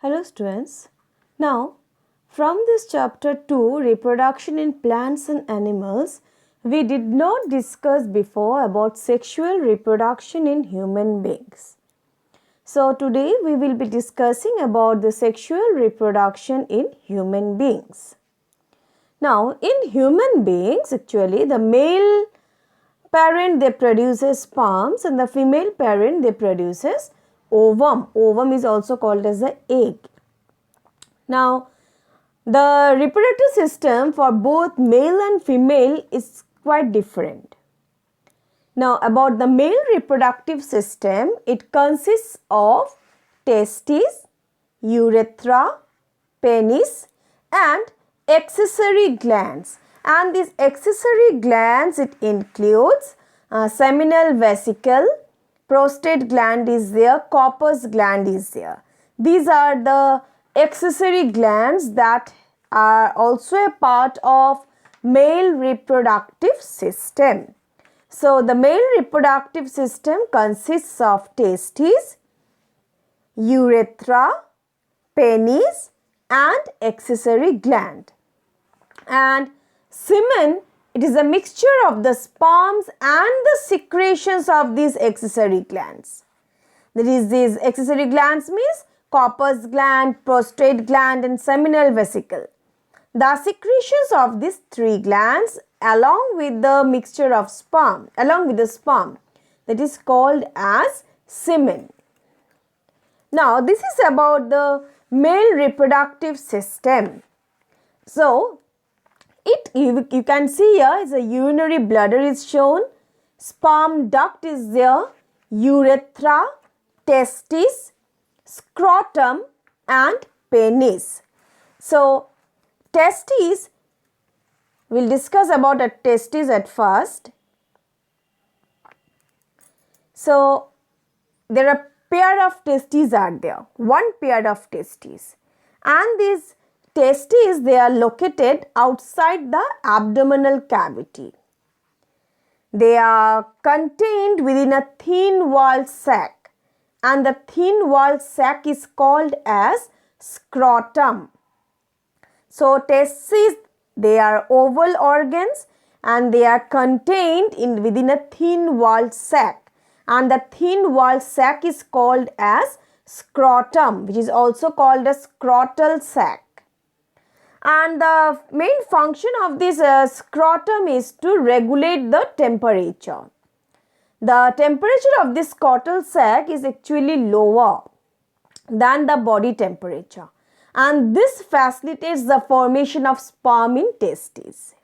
Hello students. Now from this chapter 2 reproduction in plants and animals, we did not discuss before about sexual reproduction in human beings. So today we will be discussing about the sexual reproduction in human beings. Now in human beings actually the male parent they produces sperms and the female parent they produces ovum. Ovum is also called as the egg. Now, the reproductive system for both male and female is quite different. Now, about the male reproductive system, it consists of testes, urethra, penis and accessory glands. And these accessory glands, it includes seminal vesicle, prostate gland is there, corpus gland is there. These are the accessory glands that are also a part of male reproductive system. So, the male reproductive system consists of testes, urethra, penis and accessory gland. And semen, it is a mixture of the sperms and the secretions of these accessory glands. That is, these accessory glands means corpus gland, prostate gland and seminal vesicle. The secretions of these three glands along with the mixture of sperm, that is called as semen. Now, this is about the male reproductive system. So, you can see here is a urinary bladder is shown, sperm duct is there, urethra, testis, scrotum and penis. So, testes, we will discuss about a testis at first. So, there are pair of testes are there, one pair of testes, and these testes they are located outside the abdominal cavity. They are contained within a thin walled sac, and the thin walled sac is called as scrotum. So, testes they are oval organs and they are contained within a thin walled sac, and the thin walled sac is called as scrotum, which is also called as scrotal sac. And the main function of this scrotum is to regulate the temperature. The temperature of this scrotal sac is actually lower than the body temperature, and this facilitates the formation of sperm in testes.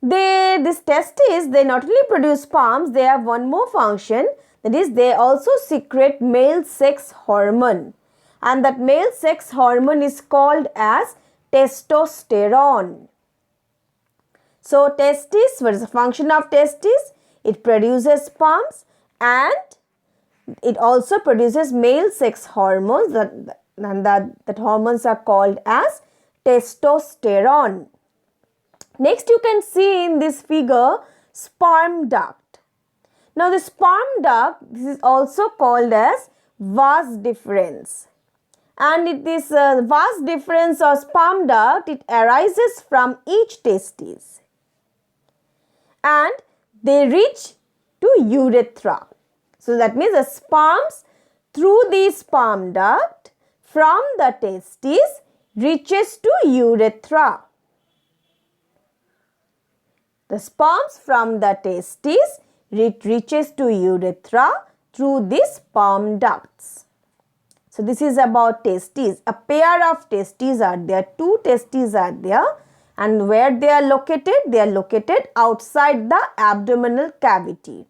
These testes, they not only produce sperms, they have one more function, that is they also secrete male sex hormone, and that male sex hormone is called as testosterone. So, testis, what is the function of testis? It produces sperms and it also produces male sex hormones, that hormones are called as testosterone. Next, you can see in this figure sperm duct. Now, the sperm duct, this is also called as vas deferens. And this vas deferens or sperm duct, it arises from each testis and they reach to urethra. So, that means the sperms through the sperm duct from the testis reaches to urethra. The sperms from the testis reaches to urethra through these sperm ducts. So, this is about testes. A pair of testes are there, two testes are there, and where they are located? They are located outside the abdominal cavity.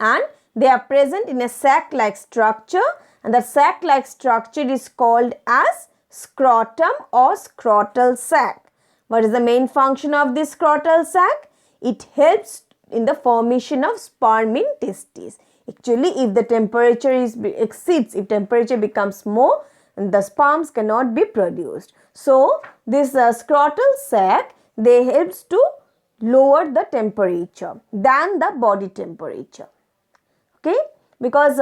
And they are present in a sac-like structure, and the sac-like structure is called as scrotum or scrotal sac. What is the main function of this scrotal sac? It helps in the formation of sperm in testes. Actually, if the temperature exceeds, if temperature becomes more, the sperms cannot be produced. So, this scrotal sac, they helps to lower the temperature than the body temperature. Okay. because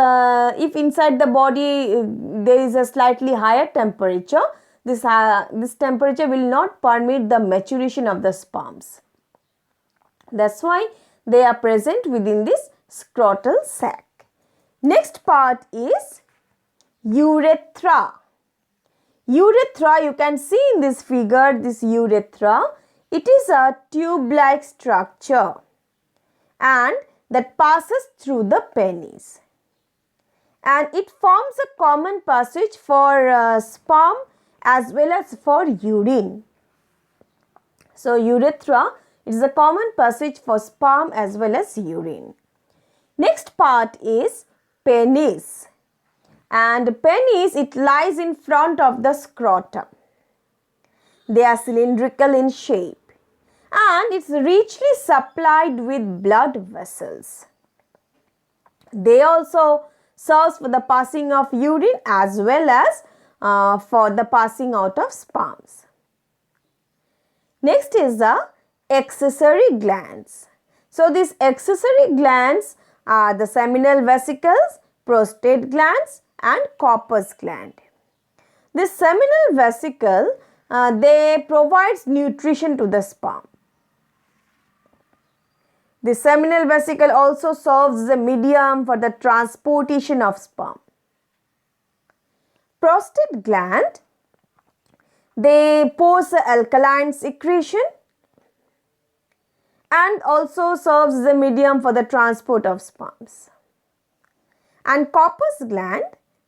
if inside the body there is a slightly higher temperature, this temperature will not permit the maturation of the sperms. That's why they are present within this scrotal sac. Next part is urethra. Urethra, you can see in this figure, this urethra, it is a tube-like structure and that passes through the penis. And it forms a common passage for sperm as well as for urine. So, urethra, it is a common passage for sperm as well as urine. Next part is penis. And penis, it lies in front of the scrotum. They are cylindrical in shape and it's richly supplied with blood vessels. They also serve for the passing of urine as well as for the passing out of sperms. Next is the accessory glands. So these accessory glands are the seminal vesicles, prostate glands and corpus gland. This seminal vesicle, they provides nutrition to the sperm. The seminal vesicle also serves as a medium for the transportation of sperm. Prostate gland, they pose alkaline secretion and also serves as a medium for the transport of sperms. And corpus gland,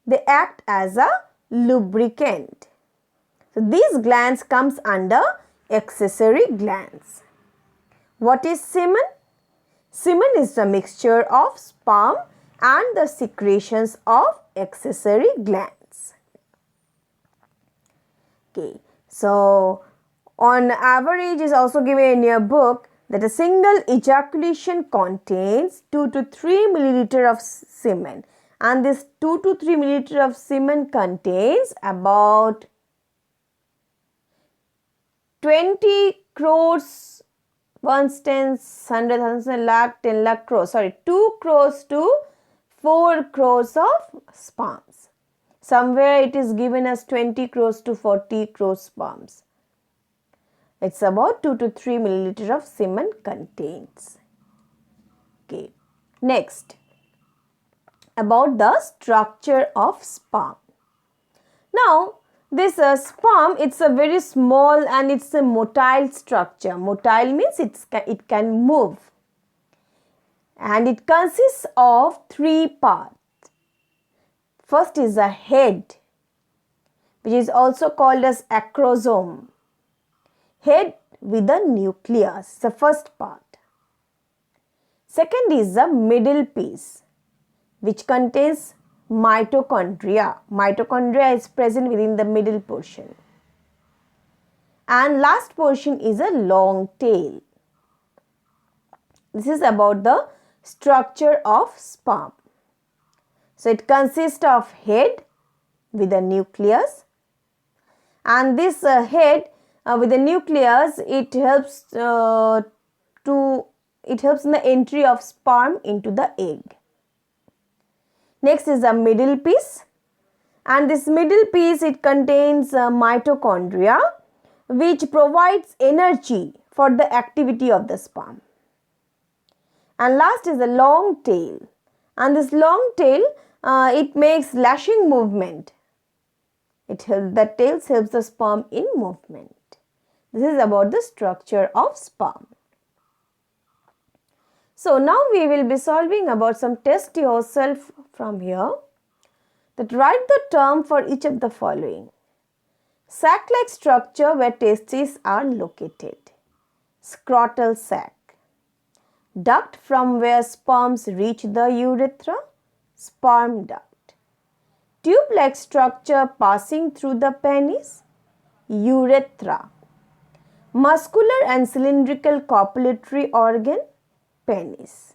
they act as a lubricant. So these glands comes under accessory glands. What is semen? Semen is the mixture of sperm and the secretions of accessory glands. Okay, so on average is also given in your book that a single ejaculation contains 2 to 3 milliliter of semen, and this 2 to 3 milliliter of semen contains about 20 crores, 1 tens, 100, 1,000, lakh, 10 lakh crores, 2 crores to 4 crores of sperms. Somewhere it is given as 20 crores to 40 crores sperms. It's about 2 to 3 milliliter of semen contains. Okay. Next, about the structure of sperm. Now, this sperm, it's a very small and it's a motile structure. Motile means it can move. And it consists of 3 parts. First is a head, which is also called as acrosome. Head with a nucleus, the first part. Second is the middle piece, which contains mitochondria. Mitochondria is present within the middle portion. And last portion is a long tail. This is about the structure of sperm. So it consists of head with a nucleus, and this head with the nucleus, it helps in the entry of sperm into the egg. Next is the middle piece, and this middle piece, it contains mitochondria, which provides energy for the activity of the sperm. And last is the long tail, and this long tail, it makes lashing movement. The tail helps the sperm in movement. This is about the structure of sperm. So now we will be solving about some test yourself from here. That write the term for each of the following. Sac-like structure where testes are located. Scrotal sac. Duct from where sperms reach the urethra. Sperm duct. Tube-like structure passing through the penis. Urethra. Muscular and cylindrical copulatory organ. Penis.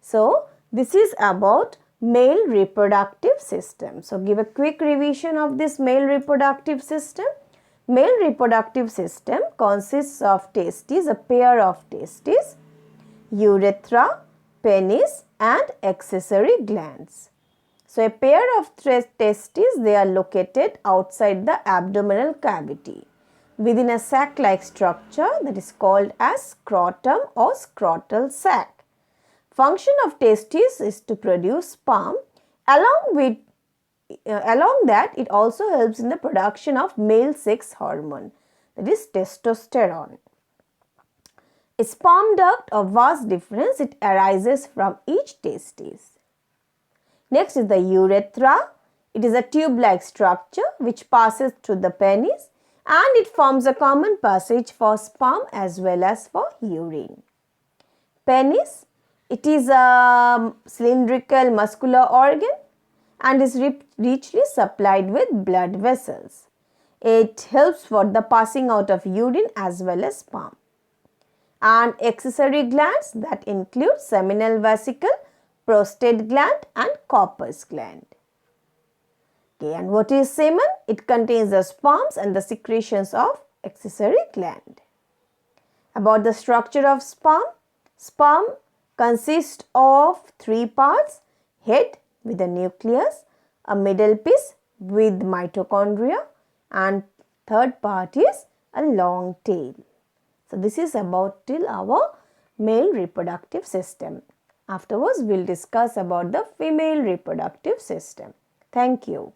So, this is about male reproductive system. So, give a quick revision of this male reproductive system. Male reproductive system consists of testes, a pair of testes, urethra, penis and accessory glands. So, a pair of testes, they are located outside the abdominal cavity within a sac-like structure that is called as scrotum or scrotal sac. Function of testes is to produce sperm. Along that, it also helps in the production of male sex hormone, that is testosterone. A sperm duct of vast difference, it arises from each testis. Next is the urethra. It is a tube-like structure which passes through the penis and it forms a common passage for sperm as well as for urine. Penis, it is a cylindrical muscular organ and is richly supplied with blood vessels. It helps for the passing out of urine as well as sperm. And accessory glands, that include seminal vesicle, prostate gland and corpus gland. Okay, and what is semen? It contains the sperms and the secretions of accessory gland. About the structure of sperm. Sperm consists of three parts: head with a nucleus, a middle piece with mitochondria, and third part is a long tail. So, this is about till our male reproductive system. Afterwards, we will discuss about the female reproductive system. Thank you.